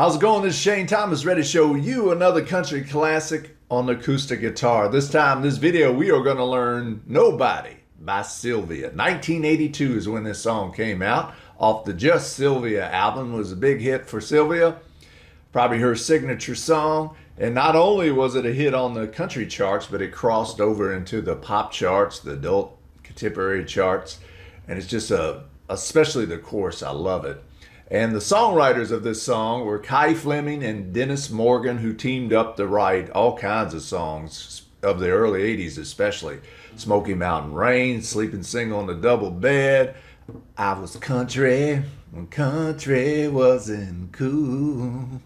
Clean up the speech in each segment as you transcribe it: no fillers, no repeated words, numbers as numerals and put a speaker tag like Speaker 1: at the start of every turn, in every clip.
Speaker 1: How's it going? This is Shane Thomas, ready to show you another country classic on the acoustic guitar. This time, this video, we are going to learn Nobody by Sylvia. 1982 is when this song came out off the Just Sylvia album. It was a big hit for Sylvia, probably her signature song. And not only was it a hit on the country charts, but it crossed over into the pop charts, the adult contemporary charts. And it's just especially the chorus, I love it. And the songwriters of this song were Kai Fleming and Dennis Morgan, who teamed up to write all kinds of songs of the early 80s, especially Smoky Mountain Rain, Sleeping Single on the Double Bed, I Was Country When Country Wasn't Cool.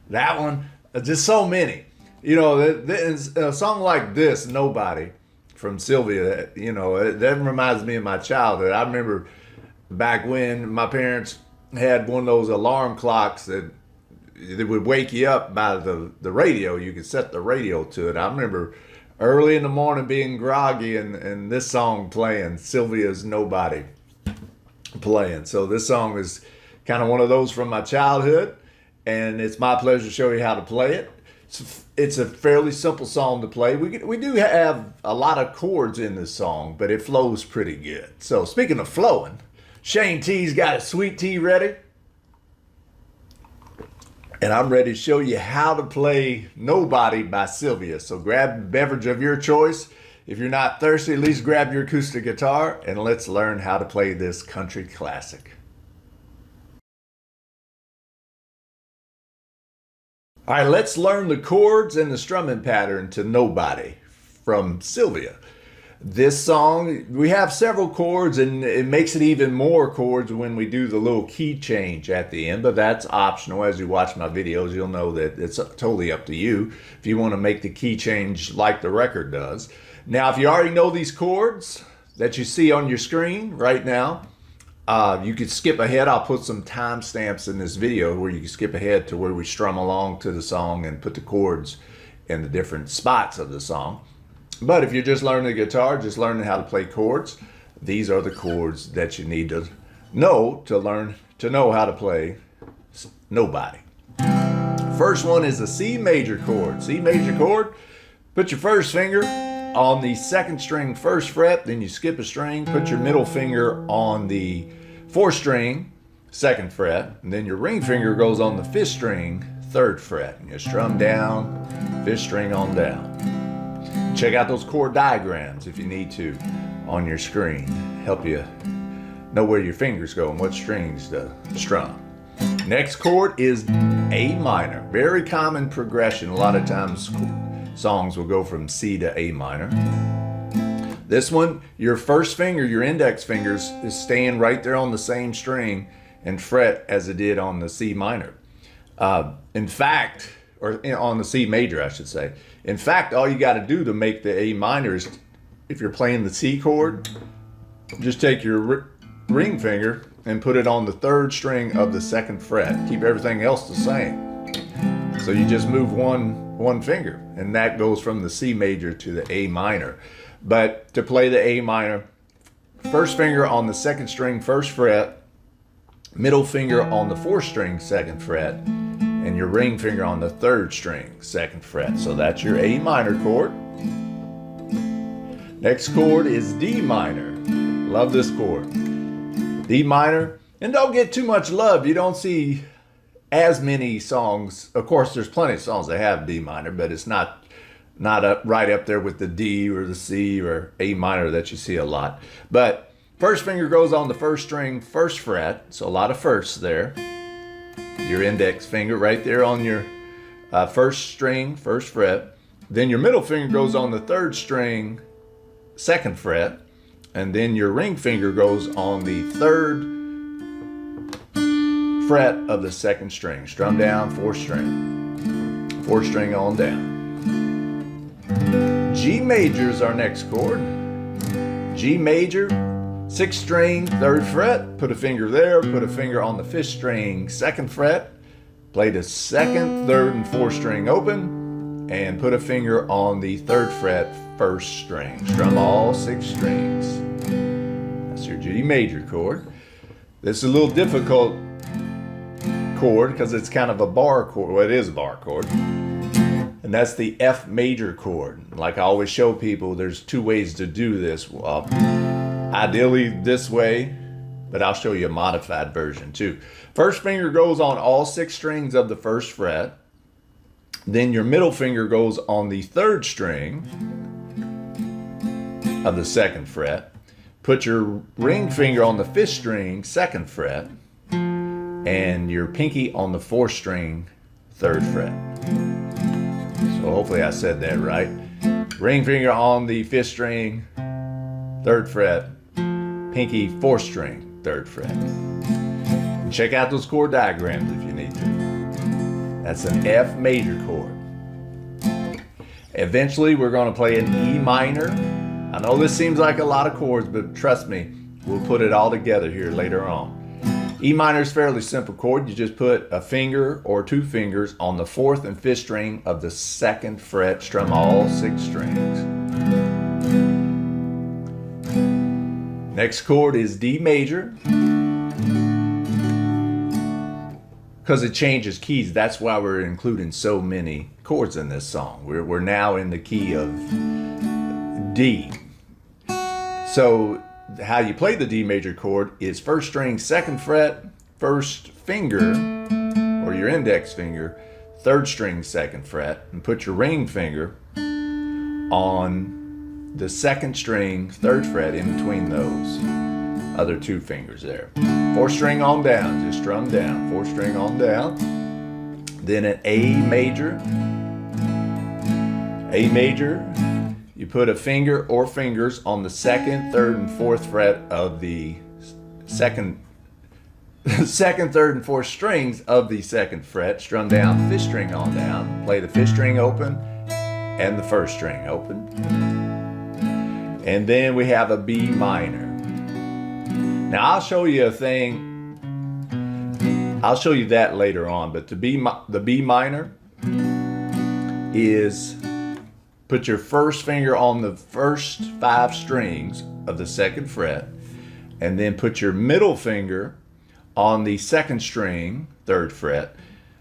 Speaker 1: That one, just so many. You know, a song like this, Nobody, from Sylvia, you know, that reminds me of my childhood. I remember back when my parents had one of those alarm clocks that would wake you up by the radio. You could set the radio to it. I remember early in the morning being groggy and this song playing, Sylvia's Nobody playing. So this song is kind of one of those from my childhood, and it's my pleasure to show you how to play it. It's a fairly simple song to play. We do have a lot of chords in this song, but it flows pretty good. So speaking of flowing, Shane T's got a sweet tea ready, and I'm ready to show you how to play Nobody by Sylvia. So grab a beverage of your choice. If you're not thirsty, at least grab your acoustic guitar, and let's learn how to play this country classic. All right, let's learn the chords and the strumming pattern to Nobody from Sylvia. This song, we have several chords, and it makes it even more chords when we do the little key change at the end, but that's optional. As you watch my videos, you'll know that it's totally up to you if you want to make the key change like the record does. Now, if you already know these chords that you see on your screen right now, you could skip ahead. I'll put some timestamps in this video where you can skip ahead to where we strum along to the song and put the chords in the different spots of the song. But if you're just learning the guitar, just learning how to play chords, these are the chords that you need to know how to play Nobody. First one is a C major chord. C major chord, put your first finger on the second string first fret, then you skip a string, put your middle finger on the fourth string second fret, and then your ring finger goes on the fifth string third fret, and you strum down, fifth string on down. Check out those chord diagrams if you need to on your screen. Help you know where your fingers go and what strings to strum. Next chord is A minor. Very common progression. A lot of times songs will go from C to A minor. This one, your first finger, your index fingers, is staying right there on the same string and fret as it did on the C minor. In fact, or on the C major, I should say. In fact, all you got to do to make the A minor is, if you're playing the C chord, just take your ring finger and put it on the third string of the second fret. Keep everything else the same. So you just move one finger, and that goes from the C major to the A minor. But to play the A minor, first finger on the second string first fret, middle finger on the fourth string second fret, and your ring finger on the third string second fret. So that's your A minor chord. Next chord is D minor. Love this chord. D minor, and don't get too much love. You don't see as many songs. Of course, there's plenty of songs that have D minor, but it's not right up there with the D or the C or A minor that you see a lot. But first finger goes on the first string first fret, so a lot of firsts there. Your index finger right there on your first string first fret. Then your middle finger goes on the third string second fret, and then your ring finger goes on the third fret of the second string. Strum down, fourth string on down. G major is our next chord. G major, sixth string, third fret, put a finger there, put a finger on the fifth string, second fret, play the second, third, and fourth string open, and put a finger on the third fret, first string. Strum all six strings. That's your G major chord. This is a little difficult chord because it's kind of a bar chord. Well, it is a bar chord. And that's the F major chord. Like I always show people, there's two ways to do this. Ideally this way, but I'll show you a modified version too. First finger goes on all 6 strings of the 1st fret. Then your middle finger goes on the 3rd string of the 2nd fret. Put your ring finger on the 5th string, 2nd fret, and your pinky on the 4th string, 3rd fret. So hopefully I said that right. Ring finger on the 5th string, 3rd fret, pinky 4th string, 3rd fret. And check out those chord diagrams if you need to. That's an F major chord. Eventually we're going to play an E minor. I know this seems like a lot of chords, but trust me, we'll put it all together here later on. E minor is a fairly simple chord. You just put a finger or 2 fingers on the 4th and 5th string of the 2nd fret, strum all 6 strings. Next chord is D major. Because it changes keys, that's why we're including so many chords in this song. We're now in the key of D. So how you play the D major chord is 1st string, 2nd fret, 1st finger, or your index finger, 3rd string, 2nd fret, and put your ring finger on the 2nd string, 3rd fret in between those other 2 fingers there. 4th string on down, just strum down, 4th string on down. Then an A major. A major, you put a finger or fingers on the 2nd, 3rd, and 4th fret of the 2nd, 3rd, and 4th strings of the 2nd fret. Strum down, 5th string on down. Play the 5th string open and the 1st string open. And then we have a B minor. Now I'll show you a thing. I'll show you that later on, but the B minor is put your 1st finger on the 1st 5 strings of the 2nd fret, and then put your middle finger on the 2nd string, 3rd fret,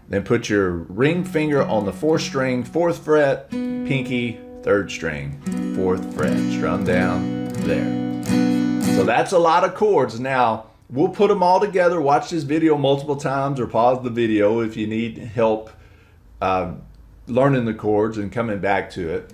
Speaker 1: then put your ring finger on the 4th string, 4th fret, pinky, 3rd string, 4th fret, strum down there. So that's a lot of chords. Now, we'll put them all together. Watch this video multiple times or pause the video if you need help learning the chords and coming back to it.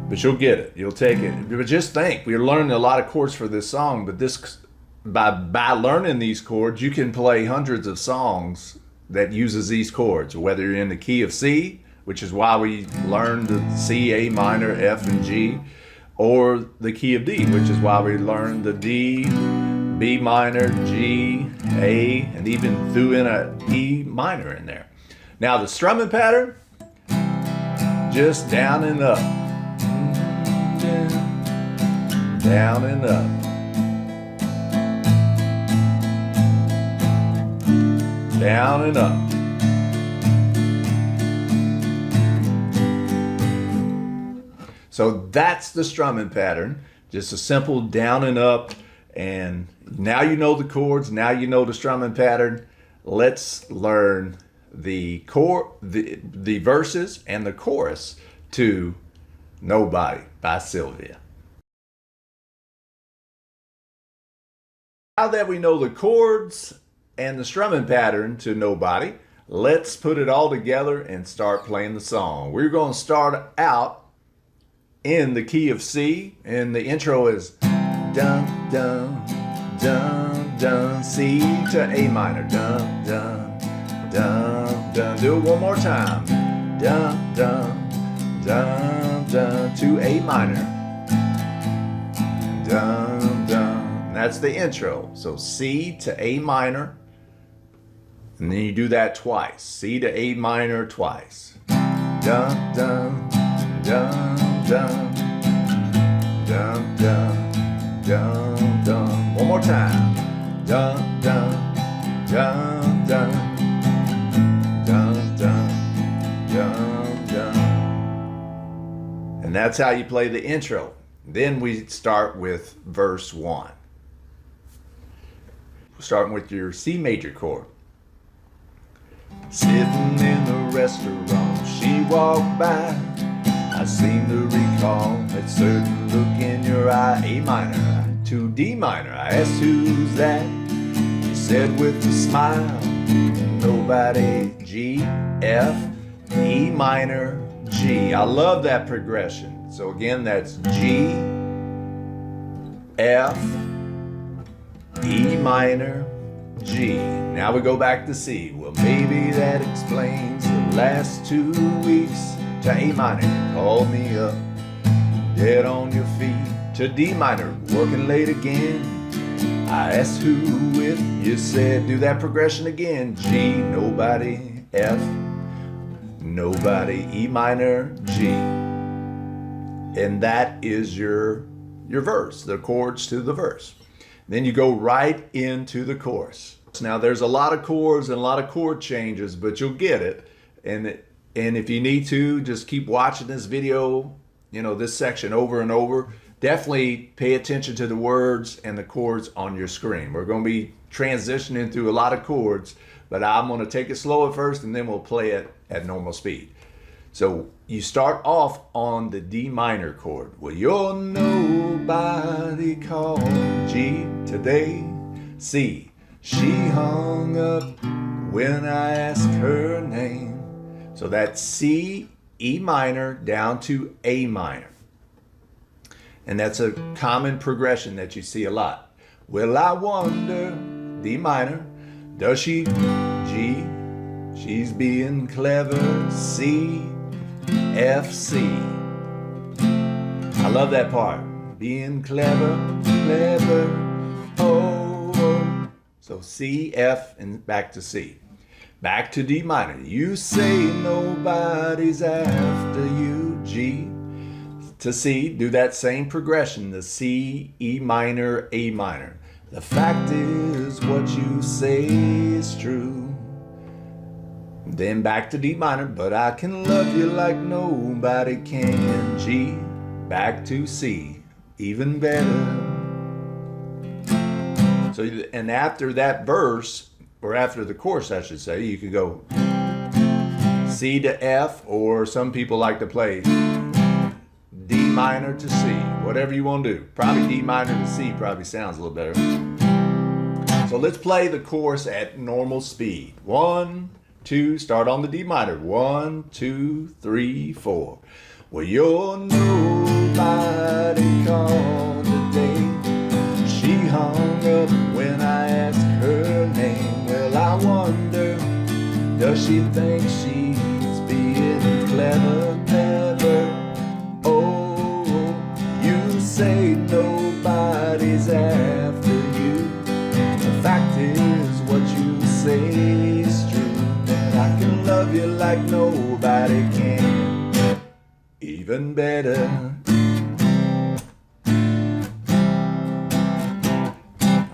Speaker 1: But you'll get it. You'll take it. But just think, we're learning a lot of chords for this song, but this by learning these chords, you can play hundreds of songs that uses these chords, whether you're in the key of C, which is why we learned the C, A minor, F, and G, or the key of D, which is why we learned the D, B minor, G, A, and even threw in a E minor in there. Now the strumming pattern, just down and up, down and up, down and up. So that's the strumming pattern, just a simple down and up. And now you know the chords, now you know the strumming pattern. Let's learn the the verses and the chorus to Nobody by Sylvia. Now that we know the chords and the strumming pattern to Nobody, let's put it all together and start playing the song. We're going to start out in the key of C, and the intro is dun dun dun dun, C to A minor, dun dun dun dun. Do it one more time, dun dun dun dun, to A minor, dun dun. That's the intro. So C to A minor, and then you do that twice. C to A minor twice. Dun dun dun dun dun dun dun dun. One more time. Dun dun dun dun dun dun dun dun. And that's how you play the intro. Then we start with verse 1. Starting with your C major chord. Sitting in the restaurant, she walked by. I seem to recall that certain look in your eye. A minor to D minor. I asked who's that? She said with a smile, nobody. G, F, E minor, G. I love that progression. So again, that's G, F, E minor, G. Now we go back to C. Well, maybe that explains the last 2 weeks. To A minor, you called me up, dead on your feet. To D minor, working late again. I asked who with, you said do that progression again. G, nobody. F, nobody. E minor, G. And that is your verse, the chords to the verse. Then you go right into the chorus. Now there's a lot of chords and a lot of chord changes, but you'll get it. And if you need to, just keep watching this video, this section over and over. Definitely pay attention to the words and the chords on your screen. We're going to be transitioning through a lot of chords, but I'm going to take it slow at first and then we'll play it at normal speed. So you start off on the D minor chord. Well, you're nobody called G today. C, she hung up when I asked her name. So that's C, E minor down to A minor. And that's a common progression that you see a lot. Well, I wonder, D minor, does she? G, she's being clever. C, F, C. I love that part. Being clever, clever, oh, oh. So C, F, and back to C. Back to D minor. You say nobody's after you. G to C. Do that same progression. The C, E minor, A minor. The fact is what you say is true. Then back to D minor. But I can love you like nobody can. G. Back to C. Even better. So, and after that verse, or after the chorus, I should say, you can go C to F, or some people like to play D minor to C, whatever you want to do. Probably D minor to C probably sounds a little better. So let's play the chorus at normal speed. 1, 2, start on the D minor. 1, 2, 3, 4. Well, you're nobody called today. She hung up when I asked her name. Well, I wonder, does she think she's being clever, clever? Oh, you say nobody's after you. The fact is what you say is true. That I can love you like nobody can. Even better.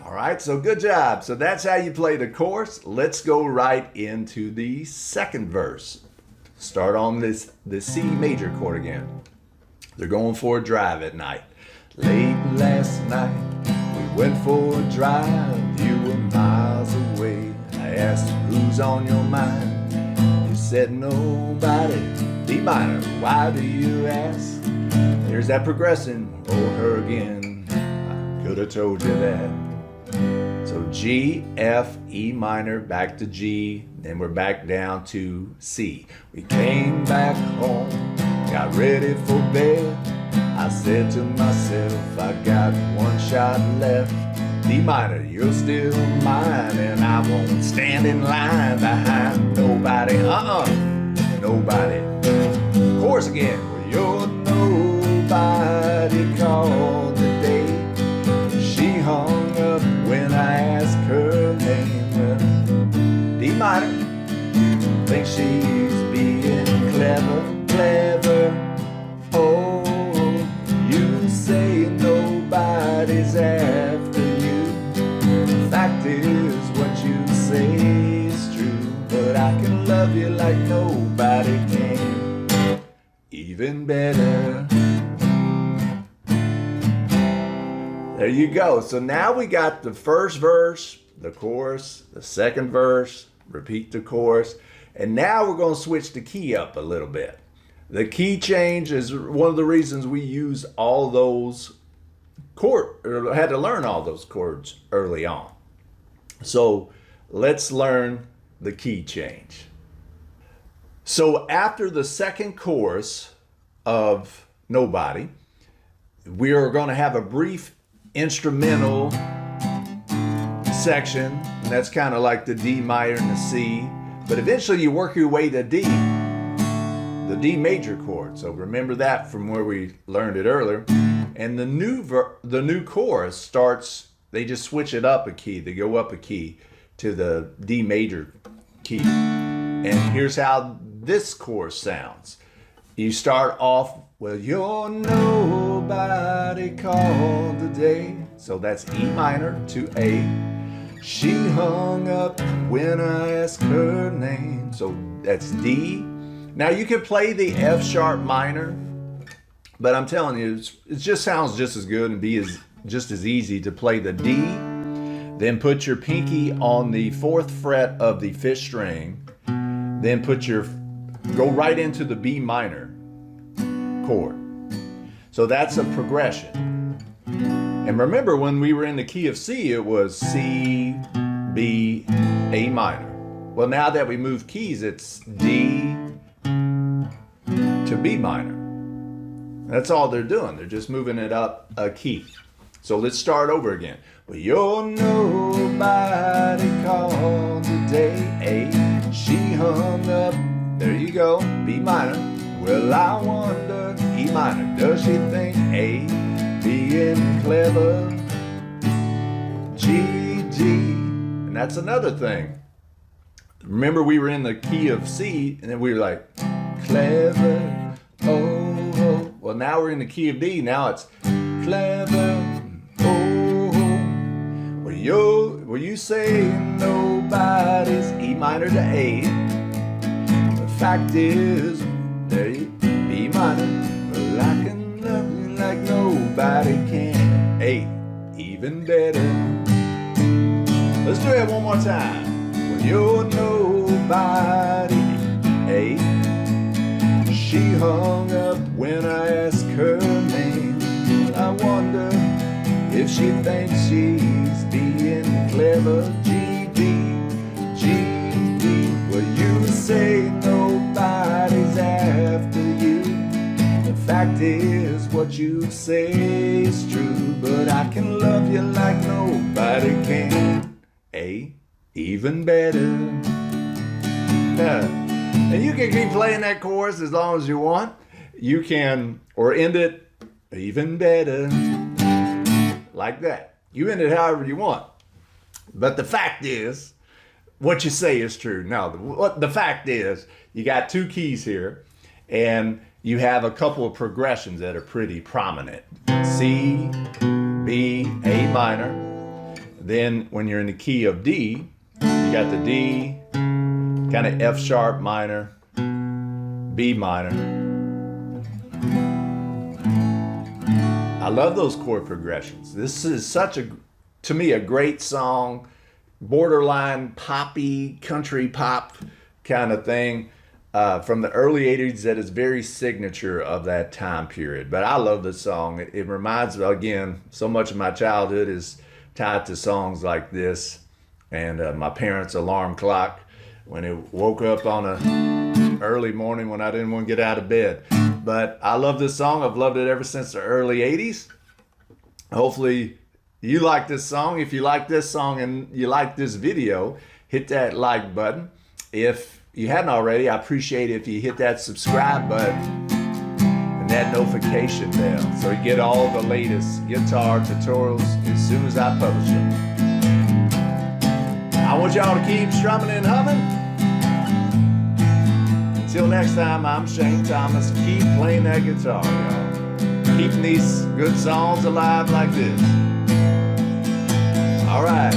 Speaker 1: Alright, so good job. So that's how you play the chorus. Let's go right into the second verse. Start on the C major chord again. They're going for a drive at night. Late last night, we went for a drive. You were miles away. I asked who's on your mind. You said nobody. D minor, why do you ask? Here's that progression. Oh, her again. I could have told you that. So G, F, E minor, back to G, then we're back down to C. We came back home, got ready for bed. I said to myself, I got one shot left. D minor, you're still mine, and I won't stand in line behind nobody. Nobody. Chorus again. Well, you're nobody called today. She hung up when I asked her name. Well, D minor, think she's being clever, clever. Oh, you say nobody's after you. The fact is what you say is true. But I can love you like nobody can. Even better. There you go. So now we got the first verse, the chorus, the second verse, repeat the chorus. And now we're going to switch the key up a little bit. The key change is one of the reasons we use all those had to learn all those chords early on. So let's learn the key change. So after the second chorus of Nobody, we are going to have a brief instrumental section, and that's kind of like the D minor and the C, but eventually you work your way to D, the D major chord. So remember that from where we learned it earlier. And the new chorus starts, they just switch it up a key, they go up a key to the D major key. And here's how this chorus sounds. You start off, well, you're nobody called today. So that's E minor to A. She hung up when I asked her name. So that's D. Now you can play the F sharp minor, but I'm telling you, it just sounds just as good, and B is just as easy to play the D. Then put your pinky on the 4th fret of the 5th string. Then go right into the B minor chord. So that's a progression. And remember, when we were in the key of C, it was C, B, A minor. Well, now that we move keys, it's D to B minor. That's all they're doing. They're just moving it up a key. So let's start over again. Well, you're nobody called today. A, she hung up. There you go. B minor. Well, I wonder. E minor. Does she think A being clever? G, G. And that's another thing. Remember, we were in the key of C, and then we were like, clever. Oh, oh. Well, now we're in the key of D. Now it's clever. Oh, oh. Well, you say nobody's E minor to A. The fact is, there you B minor. Well, I can love you like nobody can. A, even better. Let's do it one more time. Well, you're nobody. A, she hung up when I asked her name. I wonder if she thinks she's being clever. G, D, G, D. Well, you say nobody's after you. The fact is, what you say is true, but I can love you like nobody can. A, even better. And you can keep playing that chorus as long as you want. You can, or end it even better, like that. You end it however you want. But the fact is, what you say is true. Now, what the fact is, you got 2 keys here, and you have a couple of progressions that are pretty prominent. C, B, A minor. Then when you're in the key of D, you got the D, kind of F sharp minor, B minor. I love those chord progressions. This is to me, a great song, borderline poppy, country pop kind of thing from the early 80s that is very signature of that time period. But I love this song. It reminds me, again, so much of my childhood is tied to songs like this, and my parents' alarm clock when it woke up on a early morning when I didn't want to get out of bed. But I love this song. I've loved it ever since the early 80s. Hopefully you like this song. If you like this song and you like this video, hit that like button. If you hadn't already, I appreciate it if you hit that subscribe button and that notification bell so you get all the latest guitar tutorials as soon as I publish them. I want y'all to keep strumming and humming. Until next time, I'm Shane Thomas. Keep playing that guitar, y'all. Keeping these good songs alive like this. All right.